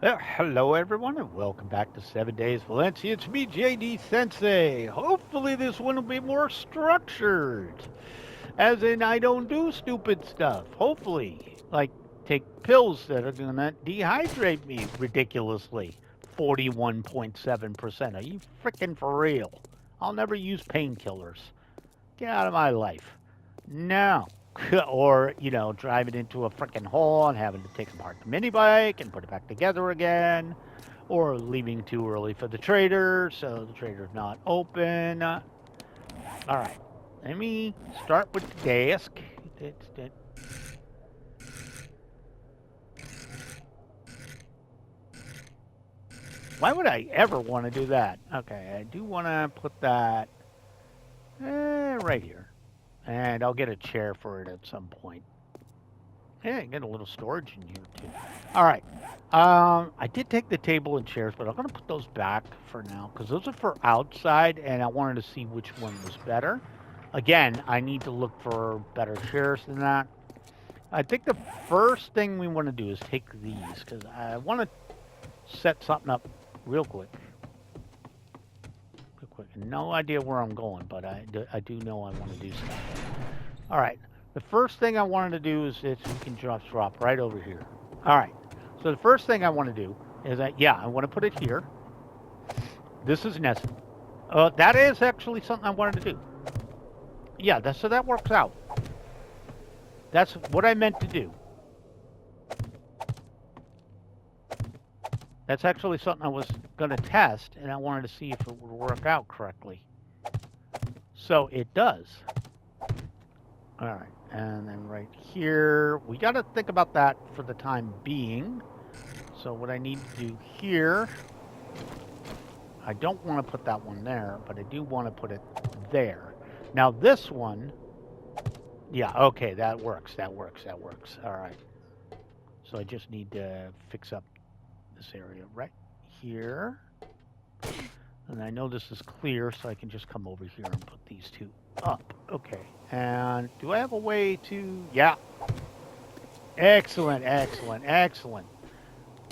Hello, everyone, and welcome back to 7 Days Valencia. It's me, JD Sensei. Hopefully, this one will be more structured. As in, I don't do stupid stuff. Hopefully, like take pills that are going to dehydrate me ridiculously. 41.7%. Are you freaking for real? I'll never use painkillers. Get out of my life. No. Or, driving into a freaking hole and having to take apart the mini bike and put it back together again. Or leaving too early for the trader, so the trader's not open. All right. Let me start with the desk. Why would I ever want to do that? Okay, I do want to put that right here. And I'll get a chair for it at some point. Yeah, get a little storage in here too. All right. I did take the table and chairs, but I'm going to put those back for now because those are for outside, and I wanted to see which one was better. Again, I need to look for better chairs than that. I think the first thing we want to do is take these because I want to set something up real quick. Real quick. No idea where I'm going, but I do know I want to do stuff. All right. The first thing I wanted to do is we can just drop right over here. All right. So the first thing I want to do is I want to put it here. This is necessary. That is actually something I wanted to do. Yeah, so that works out. That's what I meant to do. That's actually something I was going to test, and I wanted to see if it would work out correctly. So it does. All right. And then right here, we got to think about that for the time being. So what I need to do here, I don't want to put that one there, but I do want to put it there. Now this one, yeah, okay, that works. All right. So I just need to fix up this area right here. And I know this is clear, so I can just come over here and put these two up. Okay. And do I have a way to... Yeah. Excellent.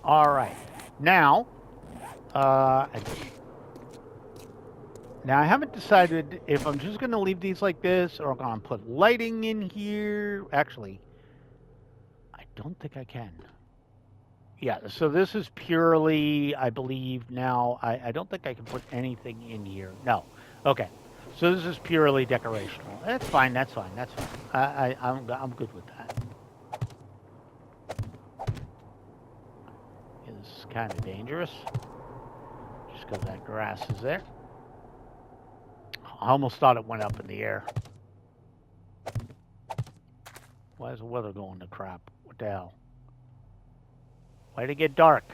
All right. Now I haven't decided if I'm just going to leave these like this or I'm going to put lighting in here. Actually, I don't think I can. Yeah, so this is purely, I believe now, I don't think I can put anything in here. No. Okay. So this is purely decorational. That's fine. I'm good with that. Yeah, this is kind of dangerous. Just because that grass is there. I almost thought it went up in the air. Why is the weather going to crap? What the hell? Why'd it get dark?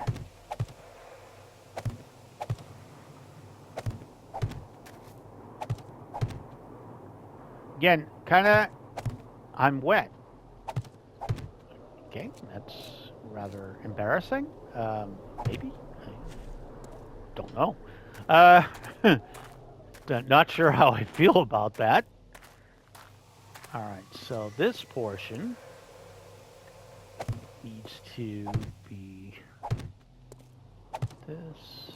Again, I'm wet. Okay, that's rather embarrassing. Maybe? I don't know. Not sure how I feel about that. All right, so this portion needs to be this.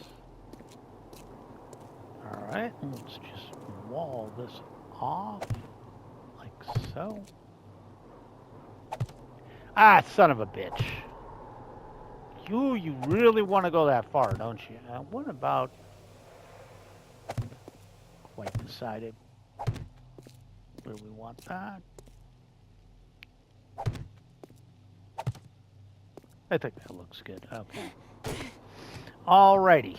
All right, let's just wall this off like so. Ah, son of a bitch. You really want to go that far, don't you? What about... Quite decided where we want that. I think that looks good. Okay. Alrighty.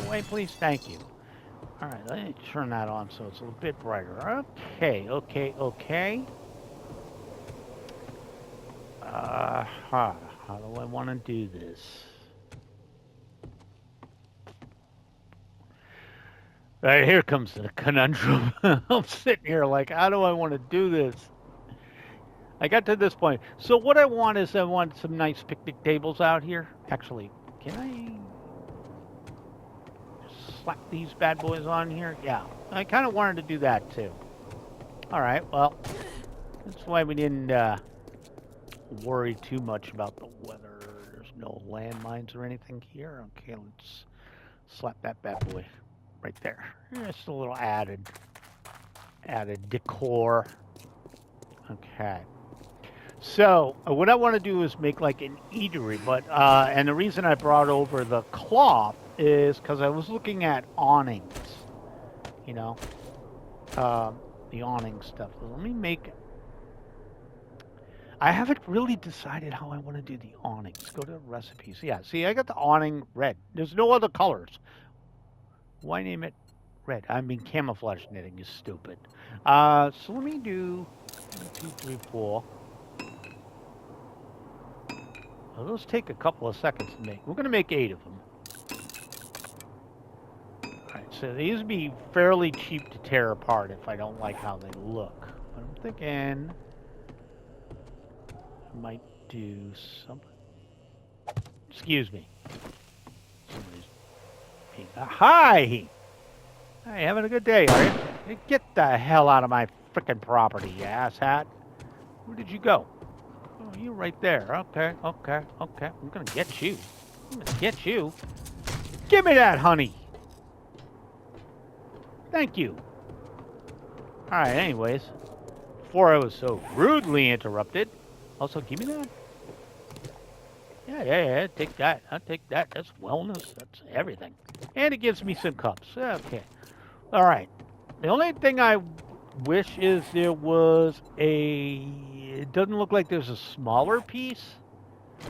Wait, please. Thank you. All right, let me turn that on so it's a little bit brighter. Okay. How do I want to do this? All right, here comes the conundrum. I'm sitting here like, how do I want to do this? I got to this point. So what I want is I want some nice picnic tables out here. Actually, can I slap these bad boys on here? Yeah, I kind of wanted to do that too. All right, well, that's why we didn't worry too much about the weather. There's no landmines or anything here. Okay, let's slap that bad boy right there. Just a little added decor. Okay. So what I want to do is make like an eatery, but and the reason I brought over the cloth is because I was looking at awnings, you know, the awning stuff. So let me make. I haven't really decided how I want to do the awnings. Go to recipes. Yeah, see, I got the awning red. There's no other colors. Why name it red? I mean, camouflage knitting is stupid. So let me do 1, 2, 3, 4. Well, those take a couple of seconds to make. We're going to make 8 of them. All right, so these would be fairly cheap to tear apart if I don't like how they look. But I'm thinking I might do something. Excuse me. Somebody's being... Hi! Hey, having a good day, are you? Hey, get the hell out of my frickin' property, you asshat. Where did you go? Oh, you're right there. Okay. I'm gonna get you. Give me that, honey. Thank you. Alright, anyways. Before I was so rudely interrupted. Also, give me that. Yeah. Take that. I'll take that. That's wellness. That's everything. And it gives me some cups. Okay. Alright. The only thing I wish is there was a... It doesn't look like there's a smaller piece.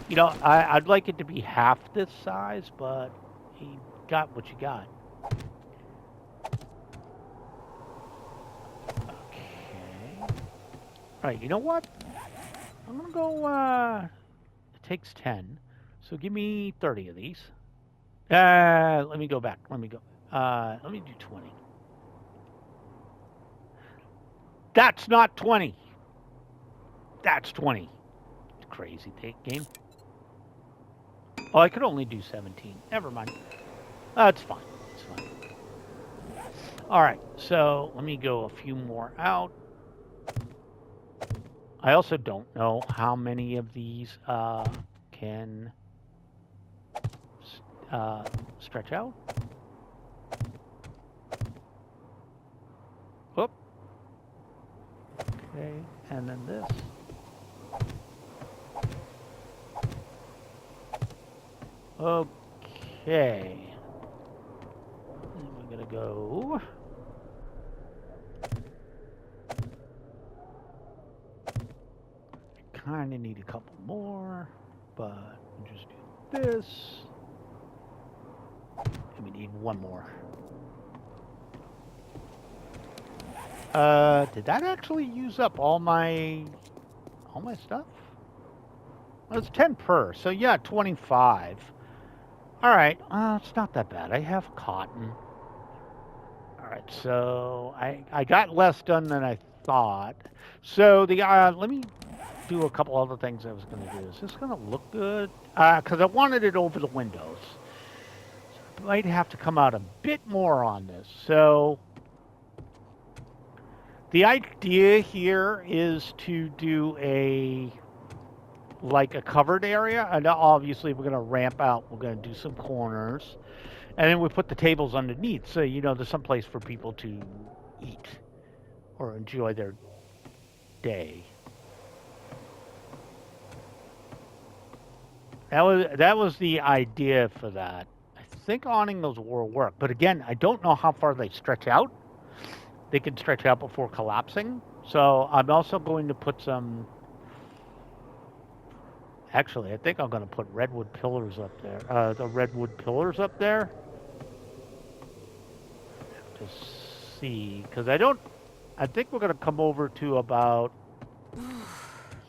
You know, I'd like it to be half this size, but you got what you got. Okay. Alright, you know what? I'm gonna go, it takes 10. So give me 30 of these. Let me go back. Let me do 20. That's not 20. That's 20. Crazy game. Oh, I could only do 17. Never mind. That's fine. It's fine. All right. So let me go a few more out. I also don't know how many of these can stretch out. Whoop. Okay, and then this. Okay. And we're gonna go. Kind of need a couple more, but we'll just do this. And we need one more. Did that actually use up all my stuff? Well, it's 10 per, so yeah, 25. All right, it's not that bad. I have cotton. All right, so I got less done than I thought. So the let me do a couple other things I was going to do. Is this going to look good? Because I wanted it over the windows. So I might have to come out a bit more on this. So the idea here is to do a covered area, and obviously we're going to ramp out. We're going to do some corners, and then we put the tables underneath, so you know there's some place for people to eat or enjoy their day. That was the idea for that. I think awning those will work, but again, I don't know how far they stretch out. They can stretch out before collapsing, so I'm also going to put some. Actually, I think I'm going to put redwood pillars up there. The redwood pillars up there. To see, because I think we're going to come over to about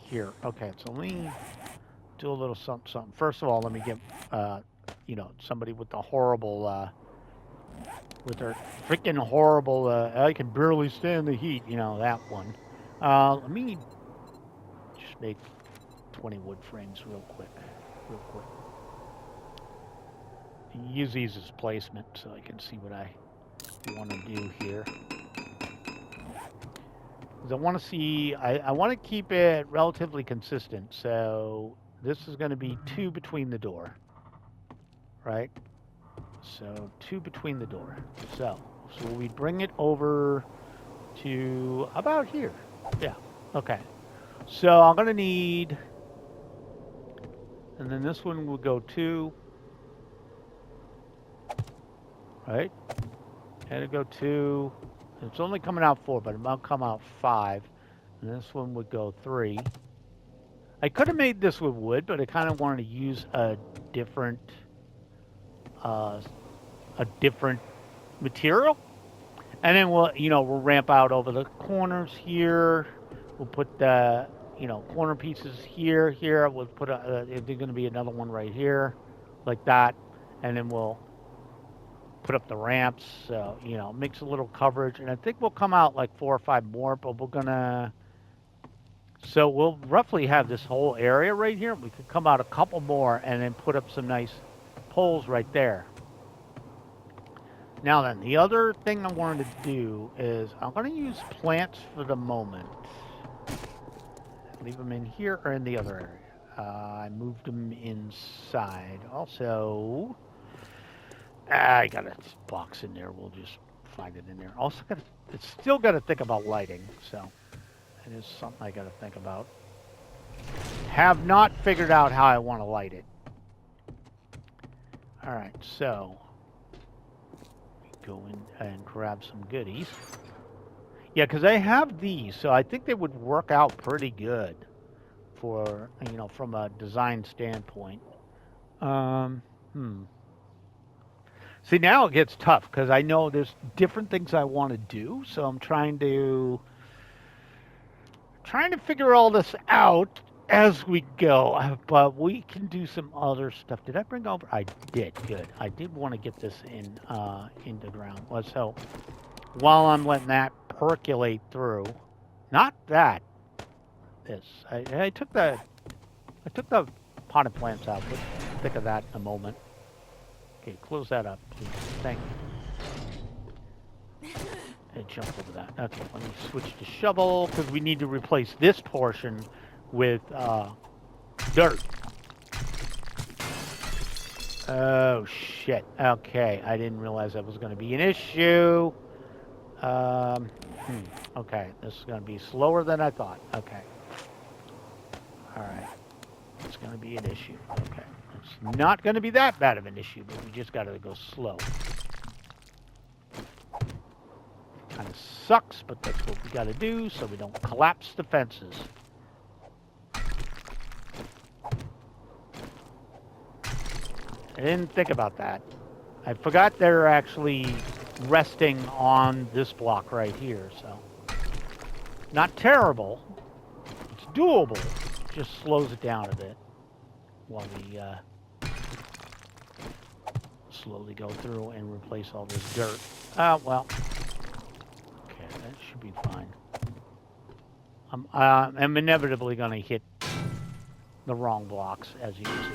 here. Okay, so let me do a little something. First of all, let me get, somebody with the horrible, with their freaking horrible, I can barely stand the heat, that one. Let me just make 20 wood frames real quick. Use these as placement so I can see what I want to do here. Because I want to see, I want to keep it relatively consistent. So this is going to be 2 between the door, right? So 2 between the door. So we bring it over to about here. Yeah. Okay. So I'm going to need, and then this one will go 2, right? And it'll go 2. It's only coming out 4, but it might come out 5. And this one would go 3. I could have made this with wood, but I kind of wanted to use a different material. And then we'll ramp out over the corners here. We'll put the, corner pieces here. We'll put there's going to be another one right here, like that. And then we'll put up the ramps. So, makes a little coverage. And I think we'll come out like 4 or 5 more, but we're going to, so we'll roughly have this whole area right here. We could come out a couple more and then put up some nice poles right there. Now then, the other thing I wanted to do is I'm going to use plants for the moment. Leave them in here or in the other area. I moved them inside. Also, I got a box in there. We'll just find it in there. Also, it's still got to think about lighting, so it is something I got to think about. Have not figured out how I want to light it. All right, so go in and grab some goodies. Yeah, because I have these, so I think they would work out pretty good for, from a design standpoint. See, now it gets tough because I know there's different things I want to do, so I'm trying to figure all this out as we go. But we can do some other stuff. Did I bring over? I did. Good. I did want to get this in the ground. So while I'm letting that percolate through, not that. This. I took the potted plants out. We'll think of that in a moment. Okay, close that up, please. Thank you. And jump over that. Okay, let me switch to shovel because we need to replace this portion with dirt. Oh shit. Okay, I didn't realize that was going to be an issue. Okay, this is going to be slower than I thought. Okay. All right. It's going to be an issue. Okay. It's not going to be that bad of an issue, but we just got to go slow. Kind of sucks, but that's what we got to do so we don't collapse the fences. I didn't think about that. I forgot they're actually resting on this block right here, so not terrible. It's doable. It just slows it down a bit while we slowly go through and replace all this dirt. Well, okay, that should be fine. I'm inevitably going to hit the wrong blocks, as you can see.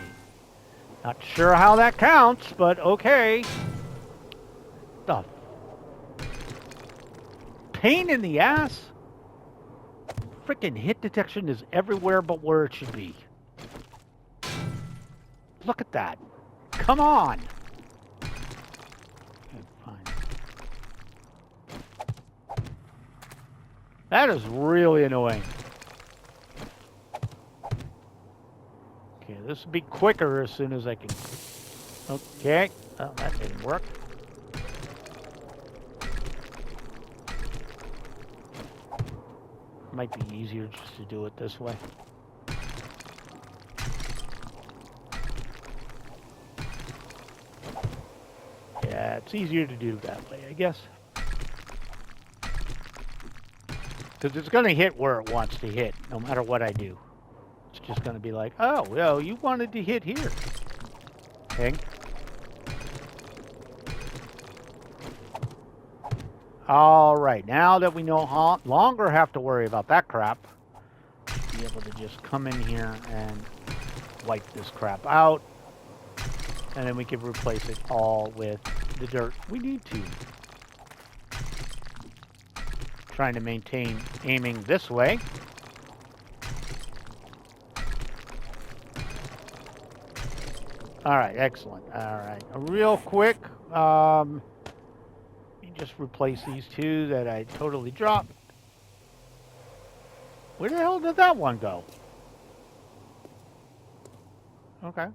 Not sure how that counts, but okay. The pain in the ass. Frickin' hit detection is everywhere but where it should be. Look at that. Come on. Okay, fine. That is really annoying. Okay, this will be quicker as soon as I can. Okay. Oh, that didn't work. Might be easier just to do it this way. Yeah, it's easier to do that way, I guess. Because it's going to hit where it wants to hit, no matter what I do. It's just going to be like, oh, well, you wanted to hit here. Okay. All right, now that we no longer have to worry about that crap, be able to just come in here and wipe this crap out, and then we can replace it all with the dirt we need to. trying to maintain aiming this way. All right, excellent. All right, real quick, you just replace these two that I totally dropped. Where the hell did that one go? Okay.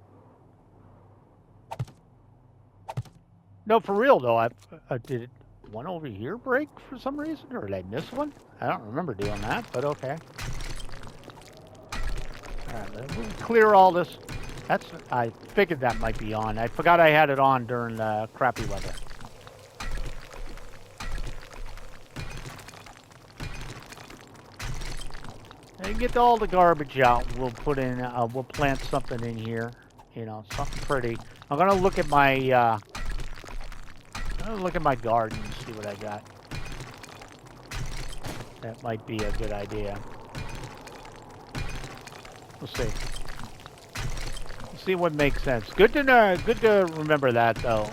No, for real though, I did one over here break for some reason, or did I miss one? I don't remember doing that, but okay. All right, we'll clear all this. I figured that might be on. I forgot I had it on during crappy weather. And get all the garbage out. We'll put in. We'll plant something in here. You know, something pretty. I'm gonna look at my. I'm gonna look at my garden and see what I got. That might be a good idea. We'll see. See what makes sense. Good to know. Good to remember that though.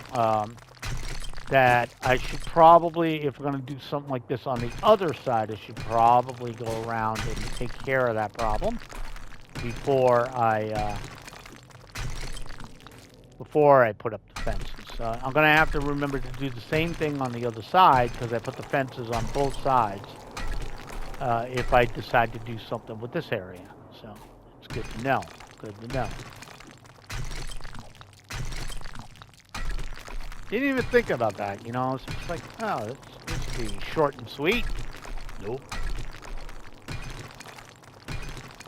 That I should probably, if we're going to do something like this on the other side, I should probably go around and take care of that problem before I put up the fences. I'm going to have to remember to do the same thing on the other side because I put the fences on both sides. If I decide to do something with this area, so it's good to know. Good to know. Didn't even think about that, you know. It's just like, oh, this would be short and sweet. Nope.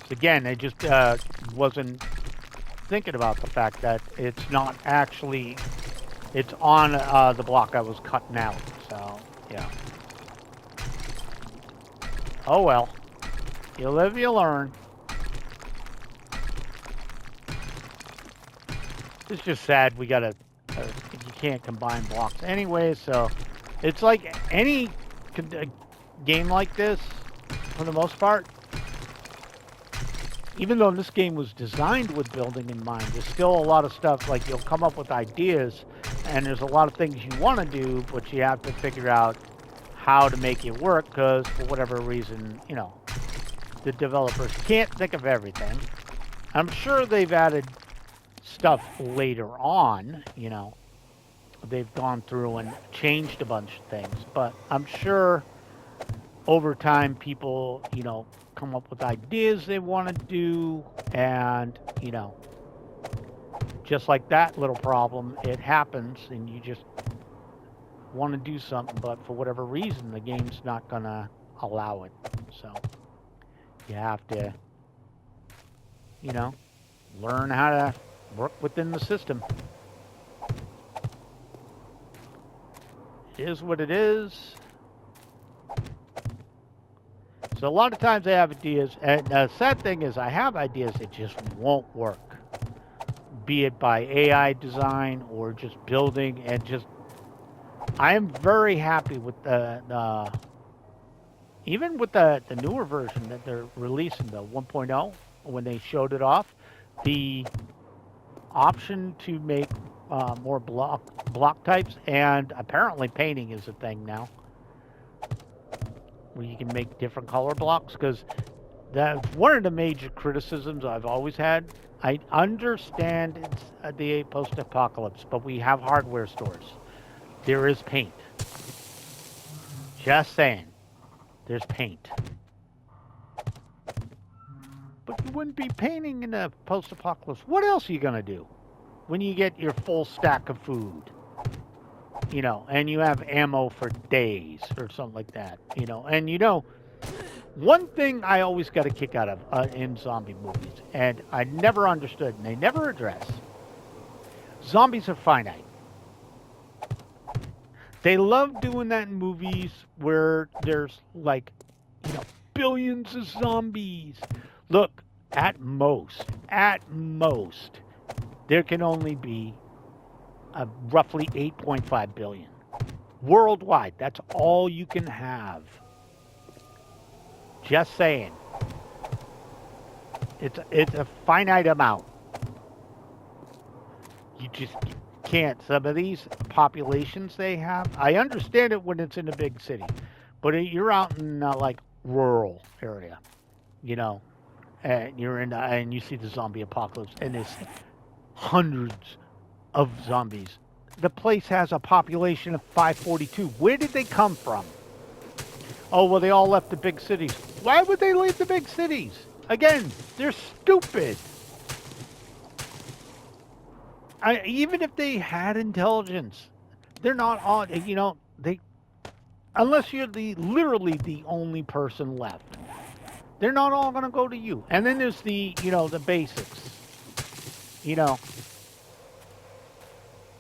So again, I just wasn't thinking about the fact that it's not actually, it's on the block I was cutting out. So, yeah. Oh well. You live, you learn. It's just sad we gotta. You can't combine blocks anyway, so it's like any game like this, for the most part. Even though this game was designed with building in mind, there's still a lot of stuff, like you'll come up with ideas, and there's a lot of things you want to do, but you have to figure out how to make it work, because for whatever reason, you know, the developers can't think of everything. I'm sure they've added stuff later on, you know. They've gone through and changed a bunch of things, but I'm sure over time people, you know, come up with ideas they want to do, and, you know, just like that little problem, it happens, and you just want to do something, but for whatever reason, the game's not going to allow it. So you have to, you know, learn how to work within the system. It is what it is. So a lot of times I have ideas, and the sad thing is I have ideas that just won't work. Be it by AI design or just building, and just, I am very happy with even with the newer version that they're releasing, the 1.0, when they showed it off, the option to make more block types, and apparently painting is a thing now, where you can make different color blocks, because that's one of the major criticisms I've always had. I understand it's the post-apocalypse, but we have hardware stores. There is paint. Just saying. There's paint. But you wouldn't be painting in a post-apocalypse. What else are you going to do when you get your full stack of food? You know, and you have ammo for days or something like that. You know, and you know, one thing I always got a kick out of in zombie movies, and I never understood, and they never address, zombies are finite. They love doing that in movies where there's, like, you know, billions of zombies. Look, at most, there can only be roughly 8.5 billion. Worldwide, that's all you can have. Just saying. It's a finite amount. You just can't. Some of these populations they have, I understand it when it's in a big city, But you're out in like rural area, you know, and you're in and you see the zombie apocalypse, and there's hundreds of zombies. The place has a population of 542. Where did they come from? Oh, well, they all left the big cities. Why would they leave the big cities? Again, they're stupid. Even if they had intelligence, they're not on. They unless you're literally the only person left. They're not all going to go to you. And then there's the basics. You know,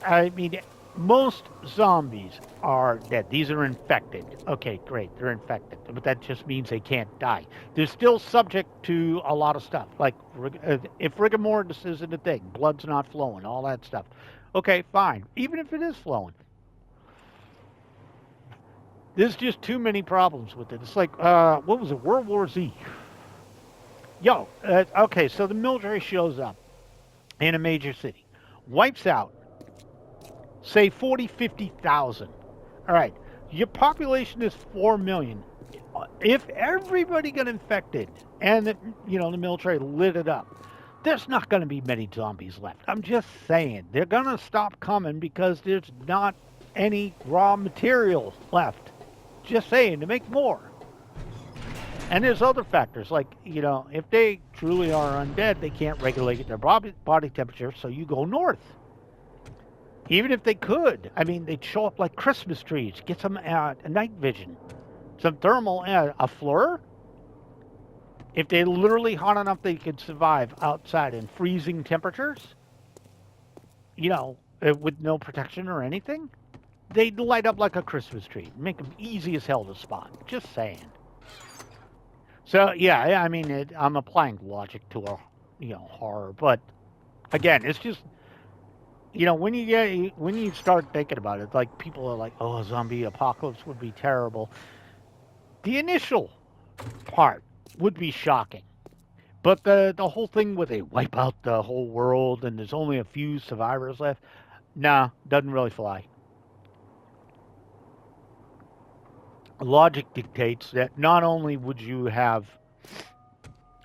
I mean, most zombies are dead. These are infected. Okay, great. They're infected. But that just means they can't die. They're still subject to a lot of stuff. Like, if rigor mortis isn't a thing, blood's not flowing, all that stuff. Okay, fine. Even if it is flowing. There's just too many problems with it. It's like, what was it, World War Z? Okay, so the military shows up in a major city, wipes out, say 40, 50,000. All right, your population is 4 million. If everybody got infected and the military lit it up, there's not going to be many zombies left. I'm just saying. They're going to stop coming because there's not any raw material left. Just saying, to make more. And there's other factors, like, if they truly are undead, they can't regulate their body temperature, so you go north. Even if they could, I mean, they'd show up like Christmas trees, get some night vision, some thermal, a fleur. If they're literally hot enough they could survive outside in freezing temperatures, with no protection or anything, they'd light up like a Christmas tree. Make them easy as hell to spot. Just saying. So, yeah, I mean, I'm applying logic to a, horror. But, again, it's just, when you start thinking about it, like, people are like, oh, a zombie apocalypse would be terrible. The initial part would be shocking. But the whole thing where they wipe out the whole world and there's only a few survivors left, nah, doesn't really fly. Logic dictates that not only would you have,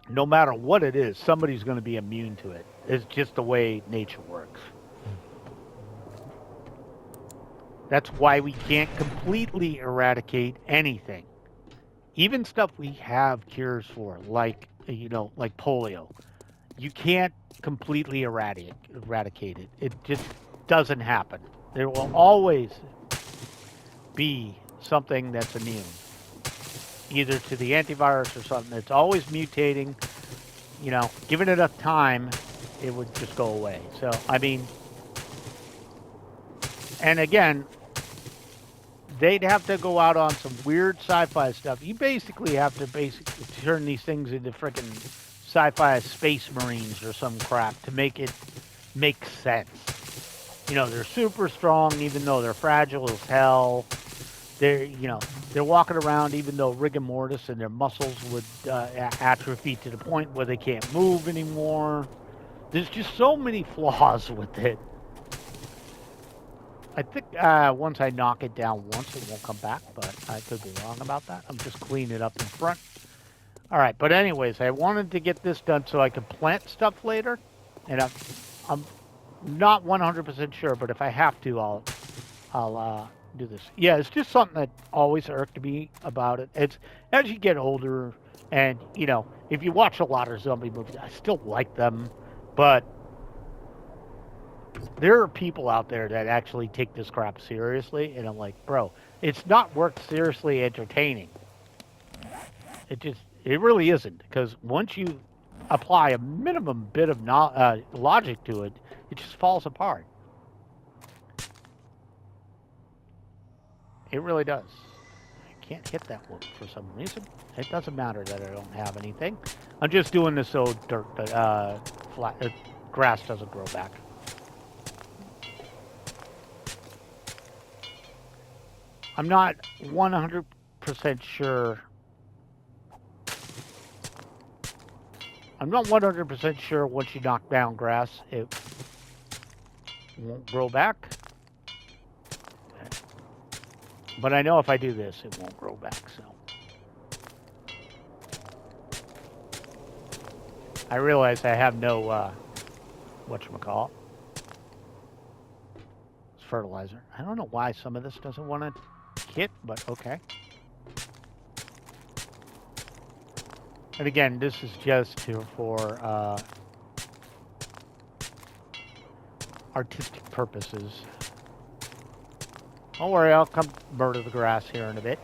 no matter what it is, somebody's going to be immune to it. It's just the way nature works. That's why we can't completely eradicate anything. Even stuff we have cures for, like polio. You can't completely eradicate it. It just doesn't happen. There will always be something that's immune, either to the antivirus or something. It's always mutating. Given it enough time, it would just go away. So, I mean, and again, they'd have to go out on some weird sci-fi stuff. You basically have to turn these things into freaking sci-fi space marines or some crap to make it make sense. They're super strong even though they're fragile as hell. They're walking around even though rigor mortis and their muscles would atrophy to the point where they can't move anymore. There's just so many flaws with it. I think once I knock it down once, it won't come back, but I could be wrong about that. I'm just cleaning it up in front. All right, but anyways, I wanted to get this done so I could plant stuff later, and I'm not 100% sure, but if I have to, I'll do this. Yeah, it's just something that always irked me about it. It's as you get older, and if you watch a lot of zombie movies, I still like them, but there are people out there that actually take this crap seriously, and I'm like, bro, it's not worth seriously entertaining. It really isn't, because once you apply a minimum bit of logic to it, it just falls apart. It really does. I can't hit that one for some reason. It doesn't matter that I don't have anything. I'm just doing this so grass doesn't grow back. I'm not 100% sure. I'm not 100% sure once you knock down grass, it won't grow back. But I know if I do this, it won't grow back, so. I realize I have no, whatchamacallit. It's fertilizer. I don't know why some of this doesn't want to hit, but okay. And again, this is just for artistic purposes. Don't worry, I'll come murder the grass here in a bit.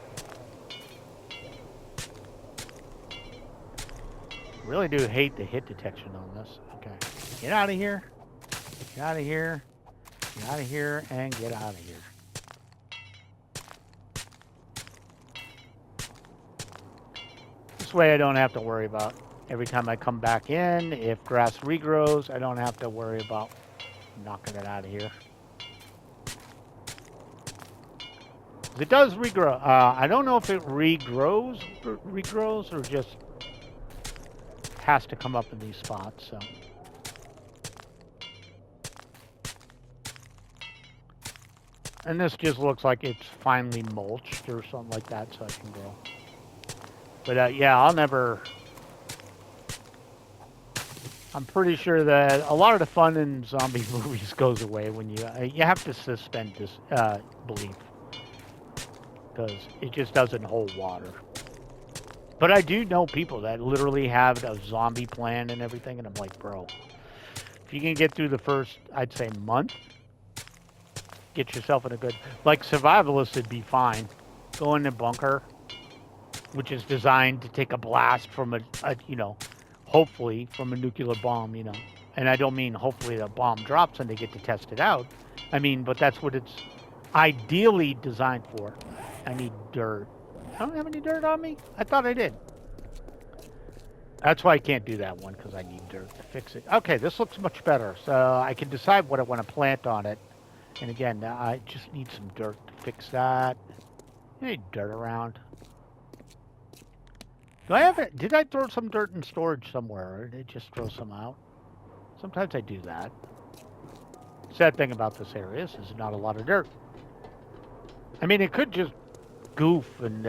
Really do hate the hit detection on this. Okay. Get out of here. Get out of here. Get out of here and get out of here. This way I don't have to worry about every time I come back in, if grass regrows, I don't have to worry about knocking it out of here. It does regrow. I don't know if it regrows or just has to come up in these spots, so. And this just looks like it's finely mulched or something like that, so I can grow. But yeah, I'll never. I'm pretty sure that a lot of the fun in zombie movies goes away when you have to suspend this belief, because it just doesn't hold water. But I do know people that literally have a zombie plan and everything, and I'm like, bro, if you can get through the first, I'd say, month, get yourself in a good, like survivalists would be fine. Go in the bunker, which is designed to take a blast from a hopefully from a nuclear bomb, And I don't mean hopefully the bomb drops and they get to test it out. I mean, but that's what it's ideally designed for. I need dirt. I don't have any dirt on me? I thought I did. That's why I can't do that one, because I need dirt to fix it. Okay, this looks much better. So I can decide what I want to plant on it. And again, I just need some dirt to fix that. I need dirt around. Do I have it? Did I throw some dirt in storage somewhere, or did I just throw some out? Sometimes I do that. Sad thing about this area is there's not a lot of dirt. I mean, it could just goof and,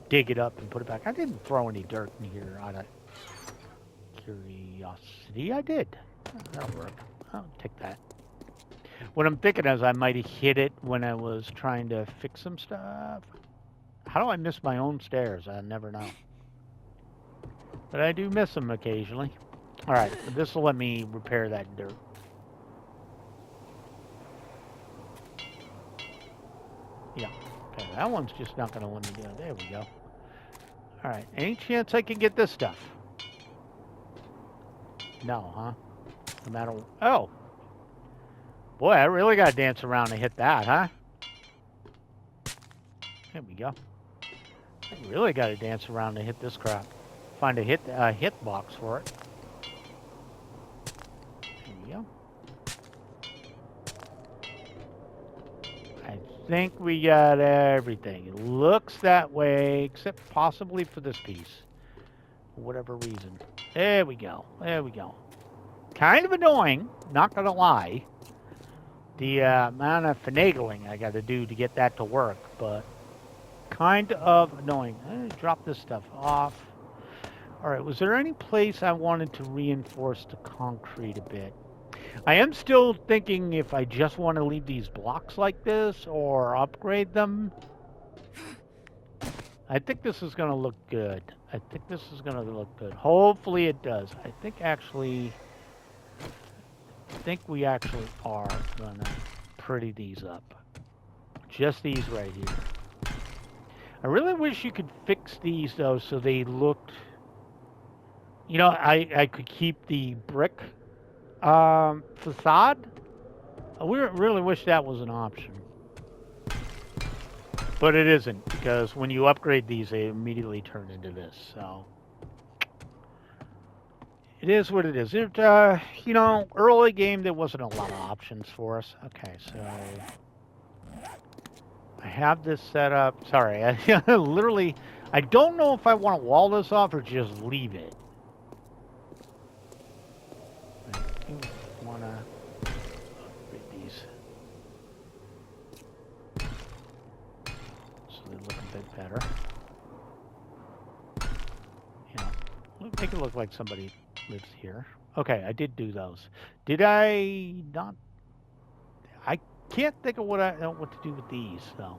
dig it up and put it back. I didn't throw any dirt in here out of curiosity. I did. That'll work. I'll take that. What I'm thinking is I might have hit it when I was trying to fix some stuff. How do I miss my own stairs? I never know. But I do miss them occasionally. All right, this will let me repair that dirt. Yeah. Okay, that one's just not going to let me do it. There we go. All right, any chance I can get this stuff? No, huh? No matter. Oh. Boy, I really got to dance around to hit that, huh? There we go. I really got to dance around to hit this crap. Find a hit box for it. There we go. I think we got everything. It looks that way, except possibly for this piece. For whatever reason. There we go. There we go. Kind of annoying, not gonna lie. The amount of finagling I got to do to get that to work, but kind of annoying. Drop this stuff off. All right, was there any place I wanted to reinforce the concrete a bit? I am still thinking if I just want to leave these blocks like this or upgrade them. I think this is going to look good. I think this is going to look good. Hopefully it does. I think we actually are going to pretty these up. Just these right here. I really wish you could fix these, though, so they looked... I could keep the brick facade. I really wish that was an option. But it isn't, because when you upgrade these, they immediately turn into this, so... It is what it is. Early game, there wasn't a lot of options for us. Okay, so... I have this set up. Sorry, I literally... I don't know if I want to wall this off or just leave it. I do want to upgrade these. bit better. You know, make it look like somebody lives here. Okay, I did do those. Did I not? I can't think of what to do with these though.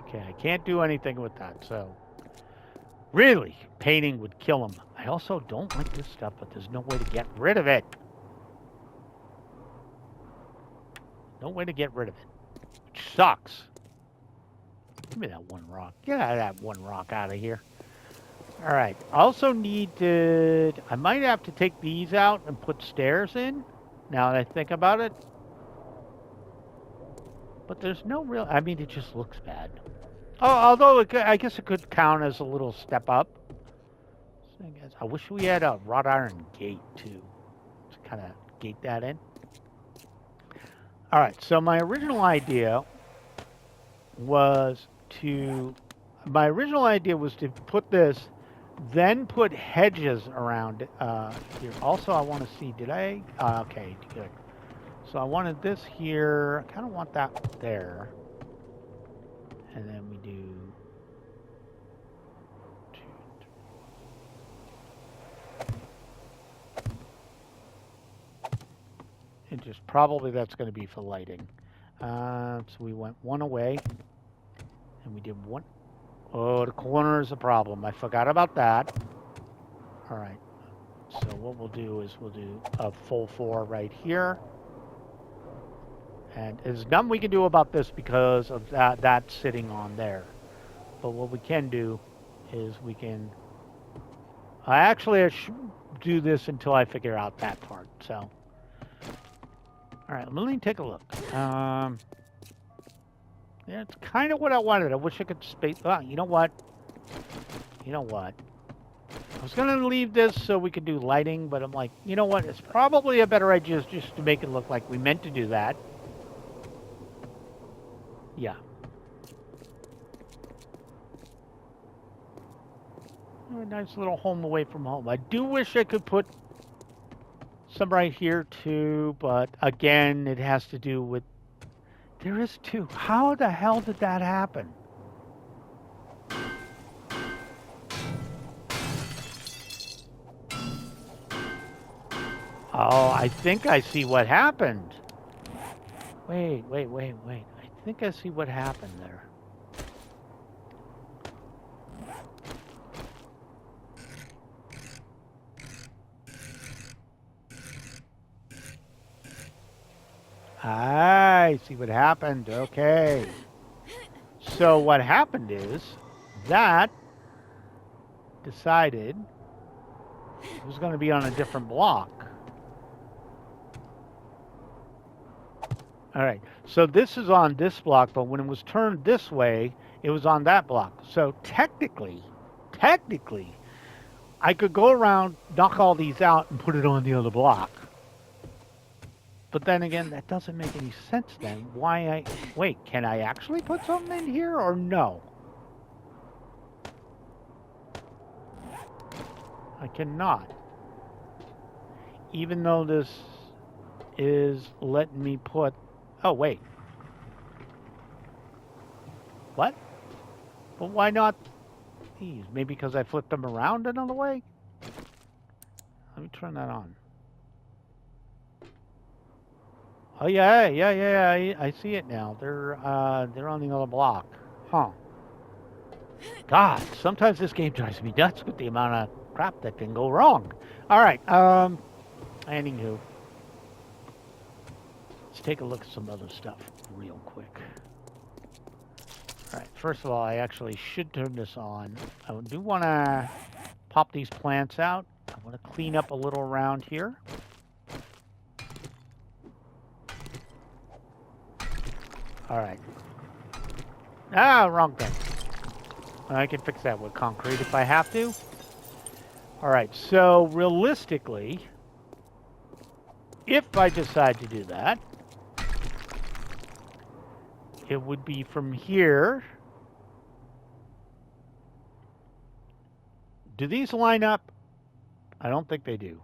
Okay, I can't do anything with that. So really, painting would kill them. I also don't like this stuff, but there's no way to get rid of it. No way to get rid of it. Which sucks. Give me that one rock. Get that one rock out of here. All right. Also need to... I might have to take these out and put stairs in. Now that I think about it. But there's no real... I mean, it just looks bad. Oh, although I guess it could count as a little step up. I wish we had a wrought iron gate, too. To kind of gate that in. All right. So my original idea was to put this, then put hedges around here. Also, I want to see, did I? Okay, good. So I wanted this here. I kind of want that there. And then we do 2, 3. And just probably that's going to be for lighting. So we went one away. And we did one. Oh, the corner is a problem. I forgot about that. All right. So what we'll do is we'll do a full 4 right here. And there's nothing we can do about this because of that sitting on there. But what we can do is we can... I should do this until I figure out that part. So, all right, let me take a look. Yeah, it's kind of what I wanted. I wish I could space... Oh, you know what? You know what? I was going to leave this so we could do lighting, but I'm like, you know what? It's probably a better idea just to make it look like we meant to do that. Yeah. A nice little home away from home. I do wish I could put some right here, too, but again, it has to do with... There is 2. How the hell did that happen? Oh, I think I see what happened. Wait. I think I see what happened there. I see what happened. Okay. So what happened is that decided it was going to be on a different block. All right. So this is on this block, but when it was turned this way, it was on that block. So technically, I could go around, knock all these out, and put it on the other block. But then again, that doesn't make any sense then. Wait, can I actually put something in here or no? I cannot. Even though this is letting me put... Oh, wait. What? But why not these? Maybe because I flipped them around another way? Let me turn that on. Oh yeah, I see it now. They're on the other block. Huh. God, sometimes this game drives me nuts with the amount of crap that can go wrong. All right, anywho. Let's take a look at some other stuff real quick. All right, first of all, I actually should turn this on. I do want to pop these plants out. I want to clean up a little around here. All right. Ah, wrong thing. I can fix that with concrete if I have to. All right, so realistically, if I decide to do that, it would be from here. Do these line up? I don't think they do.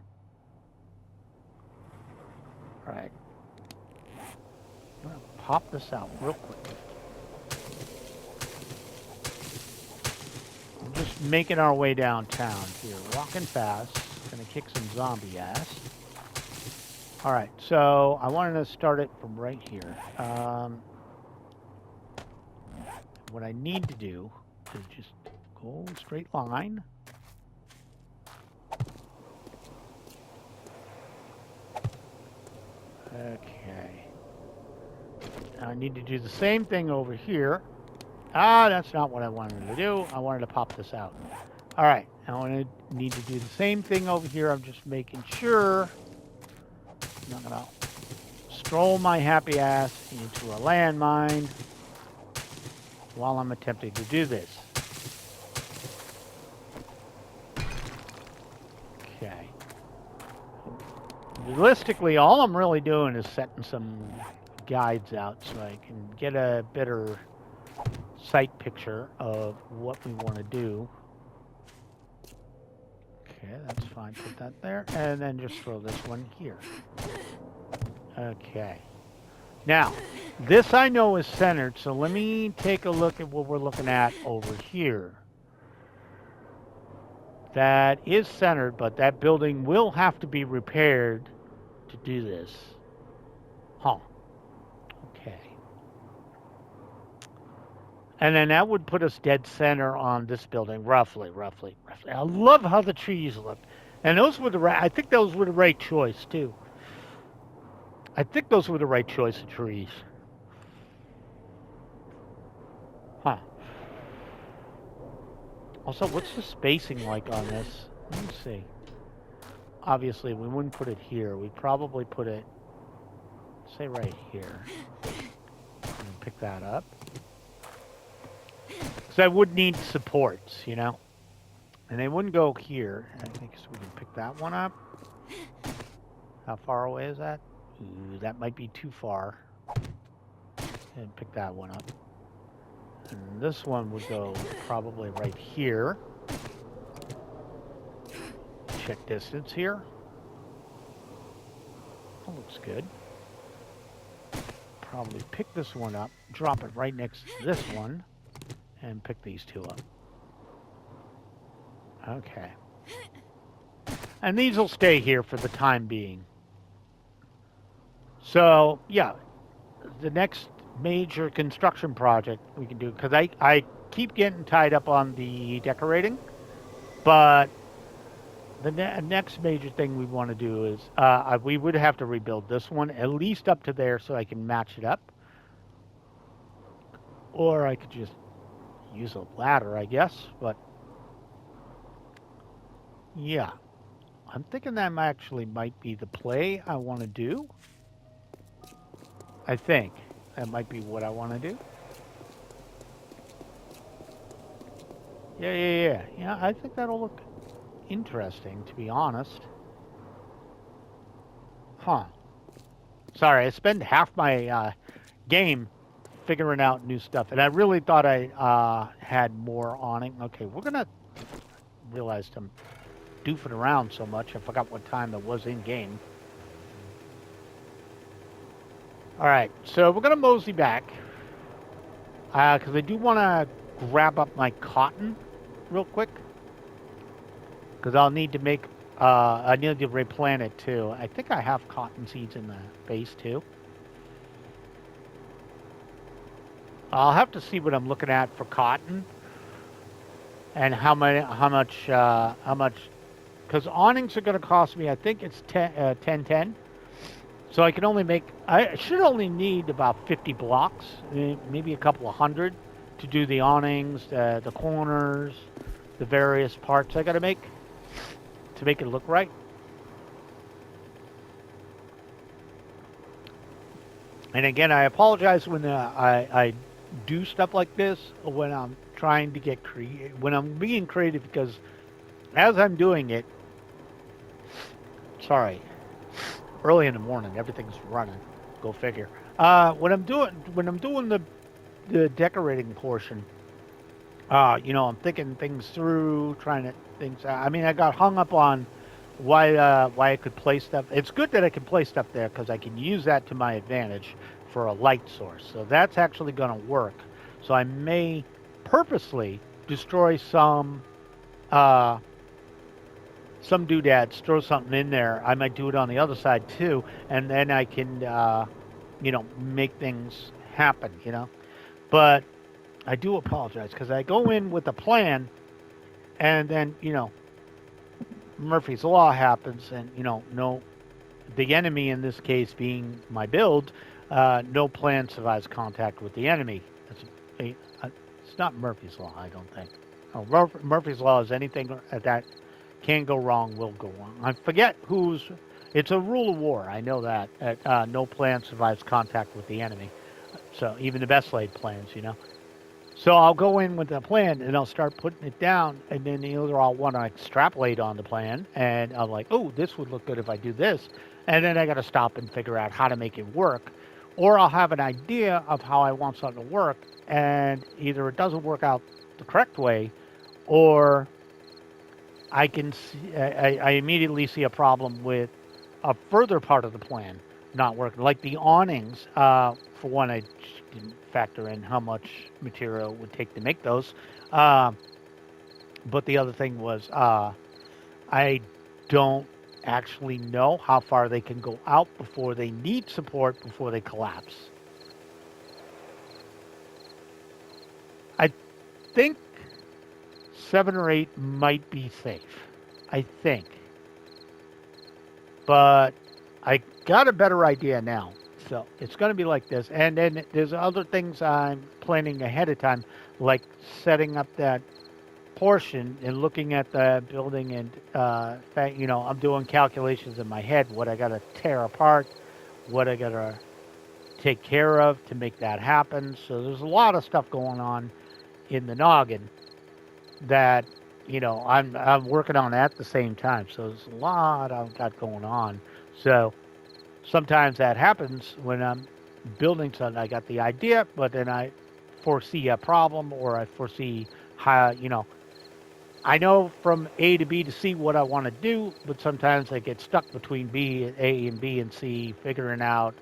All right. I'm going to pop this out real quick. We're just making our way downtown here. Walking fast. Going to kick some zombie ass. All right. So I wanted to start it from right here. What I need to do is just go straight line. Okay. Now I need to do the same thing over here. Ah, that's not what I wanted to do. I wanted to pop this out. All right. Now I need to do the same thing over here. I'm just making sure I'm not going to stroll my happy ass into a landmine while I'm attempting to do this. Okay. Realistically, all I'm really doing is setting some guides out so I can get a better sight picture of what we want to do. Okay, that's fine. Put that there. And then just throw this one here. Okay. Now, this I know is centered, so let me take a look at what we're looking at over here. That is centered, but that building will have to be repaired to do this. Huh. Okay. And then that would put us dead center on this building, roughly. I love how the trees look. And those were the right, I think those were the right choice, too. I think those were the right choice of trees. Huh. Also, what's the spacing like on this? Let me see. Obviously, we wouldn't put it here. We'd probably put it, say, right here. And pick that up. Because I would need supports, you know? And they wouldn't go here. I think so we can pick that one up. How far away is that? Ooh, that might be too far. And pick that one up. And this one would go probably right here. Check distance here. That looks good. Probably pick this one up, drop it right next to this one, and pick these two up. Okay. And these will stay here for the time being. So, yeah, the next major construction project we can do, because I keep getting tied up on the decorating, but the next major thing we want to do is we would have to rebuild this one at least up to there so I can match it up. Or I could just use a ladder, I guess, but yeah. I'm thinking that actually might be the play I want to do. I think that might be what I want to do. Yeah, I think that'll look interesting, to be honest. Huh. Sorry, I spend half my game figuring out new stuff, and I really thought I had more awning. Okay, we're gonna realize I'm doofing around so much, I forgot what time it was in game. All right, so we're gonna mosey back because I do want to grab up my cotton real quick because I'll need to make. I need to replant it too. I think I have cotton seeds in the base too. I'll have to see what I'm looking at for cotton and how much, because awnings are going to cost me. I think it's 10. So I can only make. I should only need about 50 blocks, maybe a couple of hundred, to do the awnings, the corners, the various parts I got to make it look right. And again, I apologize when I do stuff like this when I'm trying to get creative, when I'm being creative, because as I'm doing it, early in the morning, everything's running. Go figure. When I'm doing the decorating portion, I'm thinking things through, trying to things out. I mean, I got hung up on why I could place stuff. It's good that I can place stuff there because I can use that to my advantage for a light source. So that's actually going to work. So I may purposely destroy uh, some doodads, throw something in there. I might do it on the other side too, and then I can, make things happen. But I do apologize because I go in with a plan, and then Murphy's law happens, and no, the enemy in this case being my build, no plan survives contact with the enemy. It's not Murphy's law, I don't think. Oh, Murphy's law is anything that can go wrong will go wrong. I forget who's. It's a rule of war. I know that. No plan survives contact with the enemy. So even the best laid plans. So I'll go in with the plan and I'll start putting it down, and then either I'll want to extrapolate on the plan, and I'm like, oh, this would look good if I do this, and then I got to stop and figure out how to make it work, or I'll have an idea of how I want something to work, and either it doesn't work out the correct way, or I can see, I immediately see a problem with a further part of the plan not working, like the awnings. For one, I didn't factor in how much material it would take to make those. But the other thing was, I don't actually know how far they can go out before they need support, before they collapse. I think 7 or 8 might be safe. I think. But I got a better idea now. So it's going to be like this. And then there's other things I'm planning ahead of time, like setting up that portion and looking at the building, and I'm doing calculations in my head, what I got to tear apart, what I got to take care of to make that happen. So there's a lot of stuff going on in the noggin that I'm working on at the same time. So there's a lot I've got going on. So sometimes that happens when I'm building something. I got the idea, but then I foresee a problem, or I foresee how, I know from A to B to C what I want to do, but sometimes I get stuck between A and B and C, figuring out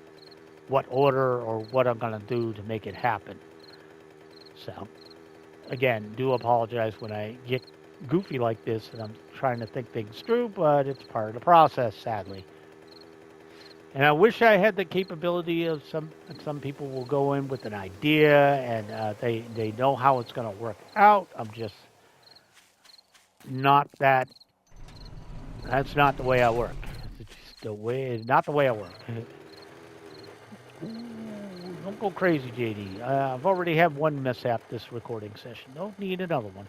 what order or what I'm going to do to make it happen. So, again, do apologize when I get goofy like this and I'm trying to think things through, but it's part of the process, sadly. And I wish I had the capability of some people will go in with an idea and they know how it's going to work out. I'm just not that. That's not the way I work. It's just not the way I work. Ooh, don't go crazy, JD. I've already had one mishap this recording session. Don't need another one.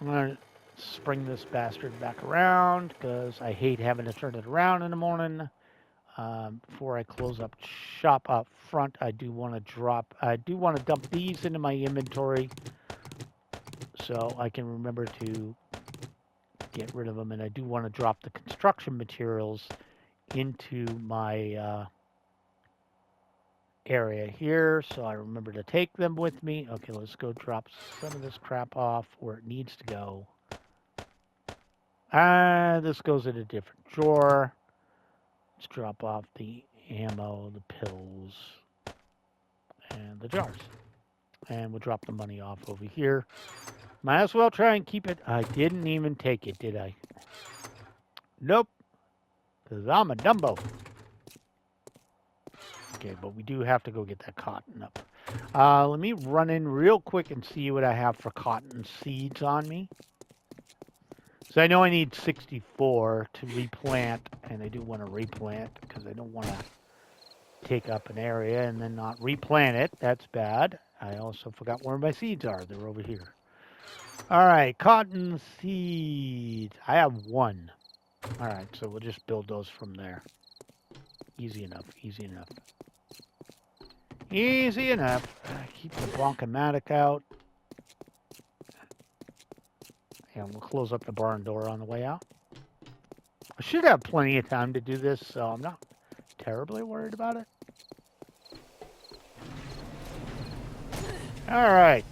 I'm going to spring this bastard back around because I hate having to turn it around in the morning. Before I close up shop up front, I do want to dump these into my inventory so I can remember to get rid of them. And I do want to drop the construction materials into my area here, so I remember to take them with me. Okay, let's go drop some of this crap off where it needs to go. This goes in a different drawer. Let's drop off the ammo, the pills, and the jars. And we'll drop the money off over here. Might as well try and keep it. I didn't even take it, did I? Nope. Because I'm a Dumbo. Okay, but we do have to go get that cotton up. Let me run in real quick and see what I have for cotton seeds on me. So I know I need 64 to replant, and I do want to replant because I don't want to take up an area and then not replant it. That's bad. I also forgot where my seeds are. They're over here. All right, cotton seeds. I have 1. All right, so we'll just build those from there. Easy enough, easy enough. Easy enough. Keep the Bronchomatic out. And we'll close up the barn door on the way out. I should have plenty of time to do this, so I'm not terribly worried about it. All right.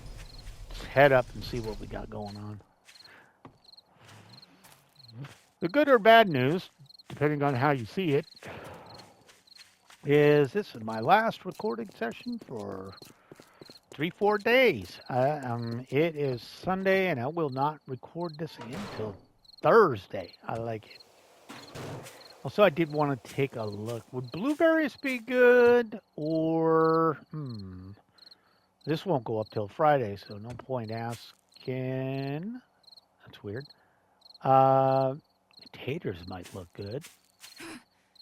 Let's head up and see what we got going on. The good or bad news, depending on how you see it, is this is my last recording session for 4 days. It is Sunday, and I will not record this again until Thursday. I like it. Also, I did want to take a look. Would blueberries be good, or this won't go up till Friday, so no point asking. That's weird. Taters might look good.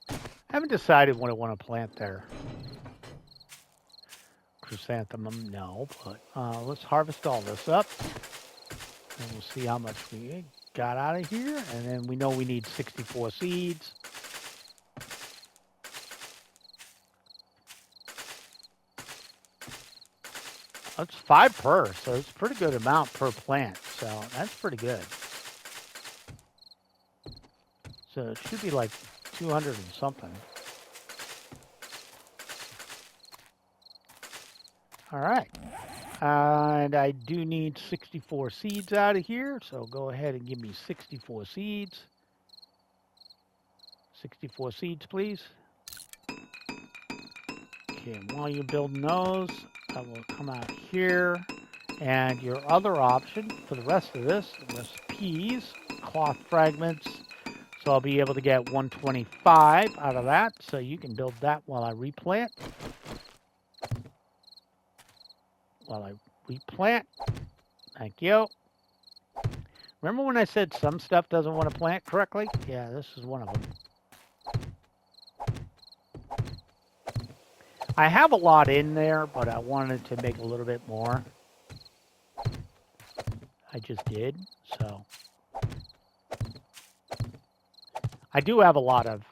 I haven't decided what I want to plant there. Chrysanthemum, no, but let's harvest all this up, and we'll see how much we got out of here. And then we know we need 64 seeds. That's 5 per, so it's a pretty good amount per plant. So that's pretty good. So it should be like 200 and something. All right. And I do need 64 seeds out of here, so go ahead and give me 64 seeds. 64 seeds, please. Okay, and while you're building those, I will come out here. And your other option for the rest of this was peas, cloth fragments. So I'll be able to get 125 out of that, so you can build that while I replant. Thank you. Remember when I said some stuff doesn't want to plant correctly? Yeah, this is one of them. I have a lot in there, but I wanted to make a little bit more. I just did, so. I do have a lot of,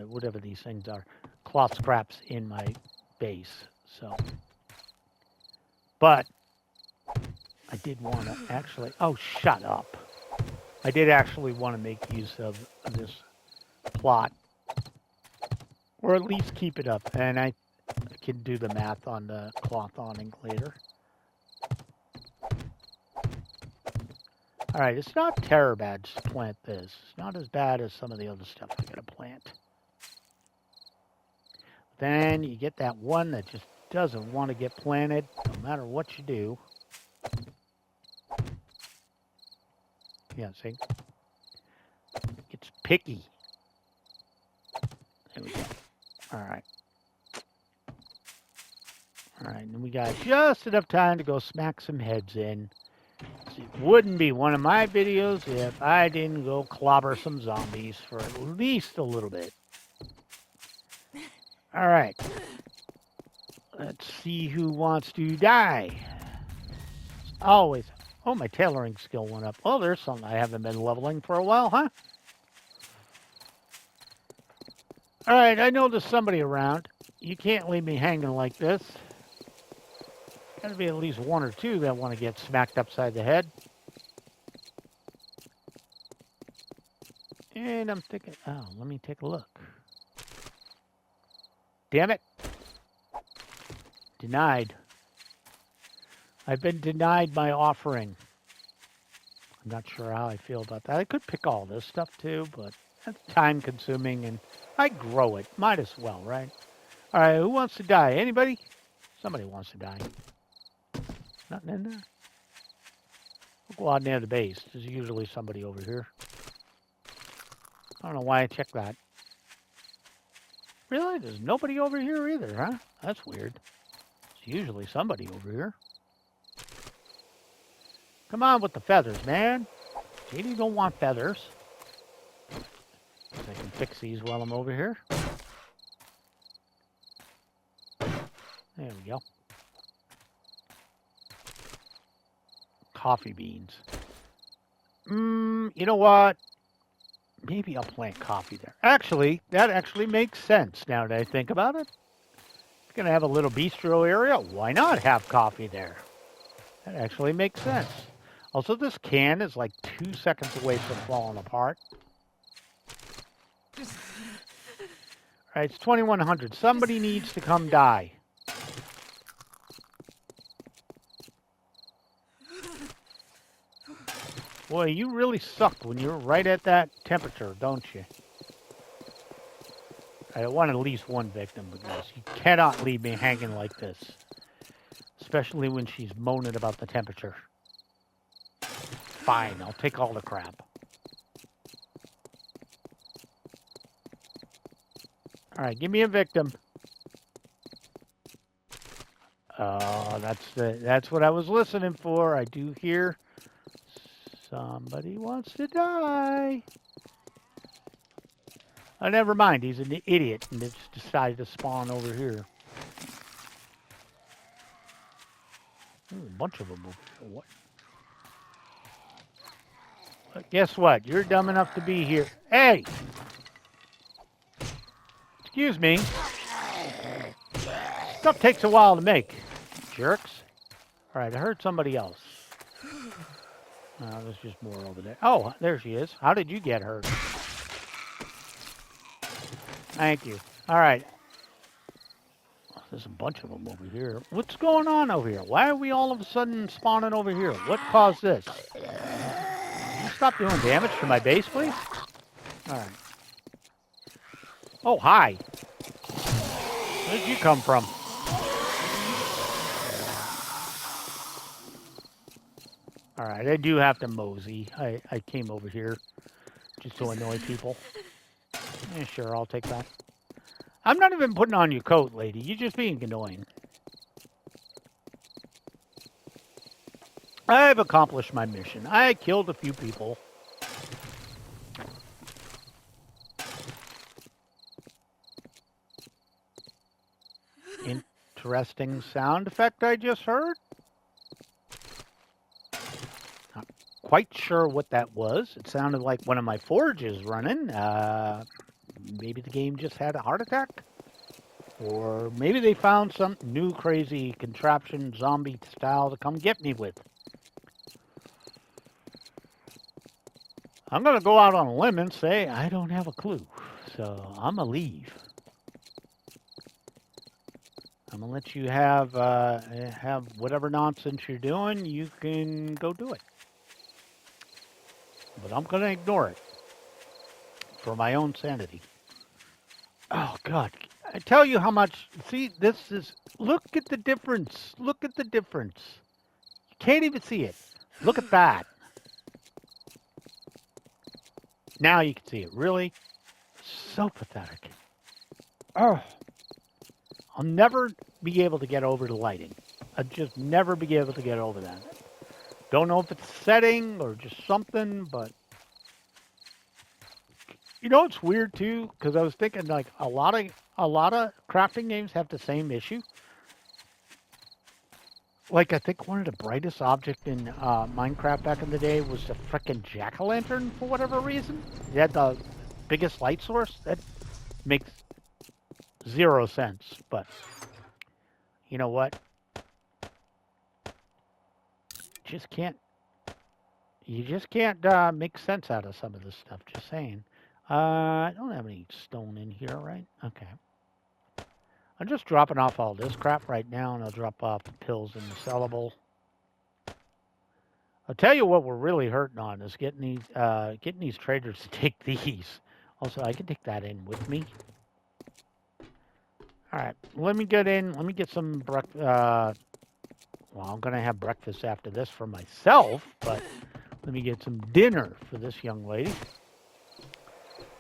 whatever these things are, cloth scraps in my base, so. But I did want to actually, oh, shut up. I did actually want to make use of this plot, or at least keep it up, and I can do the math on the cloth awning later. All right, it's not terror bad to plant this. It's not as bad as some of the other stuff I gotta plant. Then you get that one that just doesn't want to get planted, no matter what you do. Yeah, see? It's picky. There we go. All right. All right, and we got just enough time to go smack some heads in. It wouldn't be one of my videos if I didn't go clobber some zombies for at least a little bit. All right. Let's see who wants to die. It's always. Oh, my tailoring skill went up. Oh, there's something I haven't been leveling for a while, huh? All right, I know there's somebody around. You can't leave me hanging like this. Gotta be at least one or two that want to get smacked upside the head. And I'm thinking, oh, let me take a look. Damn it. Denied. I've been denied my offering. I'm not sure how I feel about that. I could pick all this stuff too, but that's time consuming and I grow it. Might as well, right? All right, who wants to die? Anybody? Somebody wants to die. Nothing in there? We'll go out near the base. There's usually somebody over here. I don't know why I checked that. Really? There's nobody over here either, huh? That's weird. There's usually somebody over here. Come on with the feathers, man. Katie don't want feathers. I can fix these while I'm over here. There we go. Coffee beans. You know what? Maybe I'll plant coffee there. Actually, that actually makes sense now that I think about it. It's going to have a little bistro area. Why not have coffee there? That actually makes sense. Also, this can is like 2 seconds away from falling apart. All right, it's 2100. Somebody needs to come die. Boy, you really suck when you're right at that temperature, don't you? I want at least one victim because you cannot leave me hanging like this. Especially when she's moaning about the temperature. Fine, I'll take all the crap. Alright, give me a victim. Oh, that's what I was listening for. I do hear somebody wants to die. Oh, never mind. He's an idiot and it's decided to spawn over here. There's a bunch of them over here. What? But guess what? You're dumb enough to be here. Hey! Excuse me. Stuff takes a while to make. Jerks. Alright, I heard somebody else. There's just more over there. Oh, there she is. How did you get hurt? Thank you. Alright. There's a bunch of them over here. What's going on over here? Why are we all of a sudden spawning over here? What caused this? Can you stop doing damage to my base, please? Alright. Oh, hi. Where did you come from? Alright, I do have to mosey. I came over here just to annoy people. Yeah, sure, I'll take that. I'm not even putting on your coat, lady. You're just being annoying. I've accomplished my mission. I killed a few people. Interesting sound effect I just heard. Not quite sure what that was. It sounded like one of my forges running. Maybe the game just had a heart attack? Or maybe they found some new crazy contraption zombie style to come get me with. I'm going to go out on a limb and say I don't have a clue. So I'm going to leave. I'm going to let you have whatever nonsense you're doing. You can go do it. But I'm going to ignore it. For my own sanity. Oh, God. I tell you how much... See, this is... Look at the difference. Look at the difference. You can't even see it. Look at that. Now you can see it. Really? So pathetic. Oh. I'll never be able to get over the lighting. I'll just never be able to get over that. Don't know if it's setting or just something, but... You know it's weird too, because I was thinking like a lot of crafting games have the same issue. Like I think one of the brightest objects in Minecraft back in the day was the frickin' jack-o'-lantern for whatever reason. It had the biggest light source. That makes zero sense, but you know what? You just can't make sense out of some of this stuff. Just saying. I don't have any stone in here, right? Okay. I'm just dropping off all this crap right now, and I'll drop off the pills in the sellable. I'll tell you what we're really hurting on is getting these traders to take these. Also, I can take that in with me. All right, let me get in. Let me get some breakfast. Well, I'm going to have breakfast after this for myself, but let me get some dinner for this young lady.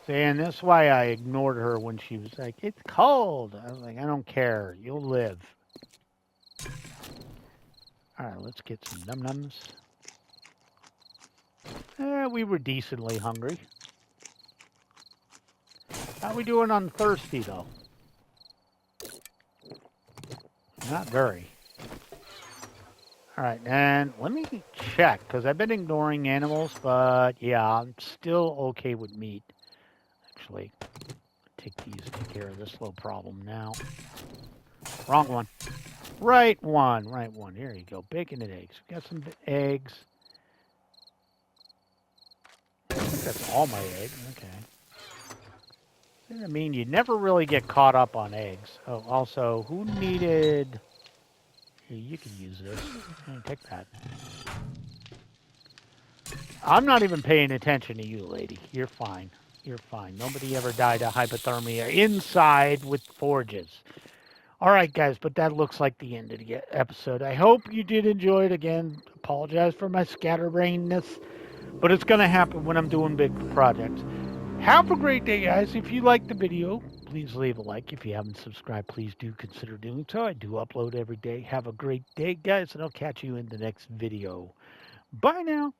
And that's why I ignored her when she was like, it's cold. I was like, I don't care. You'll live. All right, let's get some num-nums. We were decently hungry. How we doing on thirsty, though? Not very. All right, and let me check, because I've been ignoring animals, but yeah, I'm still okay with meat. Actually, take care of this little problem now. Wrong one. Right one. Here you go. Bacon and eggs. We got some eggs. I think that's all my eggs. Okay. I mean, you never really get caught up on eggs. Oh, also, who needed... Here, you can use this. Take that. I'm not even paying attention to you, lady. You're fine. You're fine. Nobody ever died of hypothermia inside with forges. All right, guys, but that looks like the end of the episode. I hope you did enjoy it. Again, apologize for my scatterbrainness, but it's going to happen when I'm doing big projects. Have a great day, guys. If you liked the video, please leave a like. If you haven't subscribed, please do consider doing so. I do upload every day. Have a great day, guys, and I'll catch you in the next video. Bye now.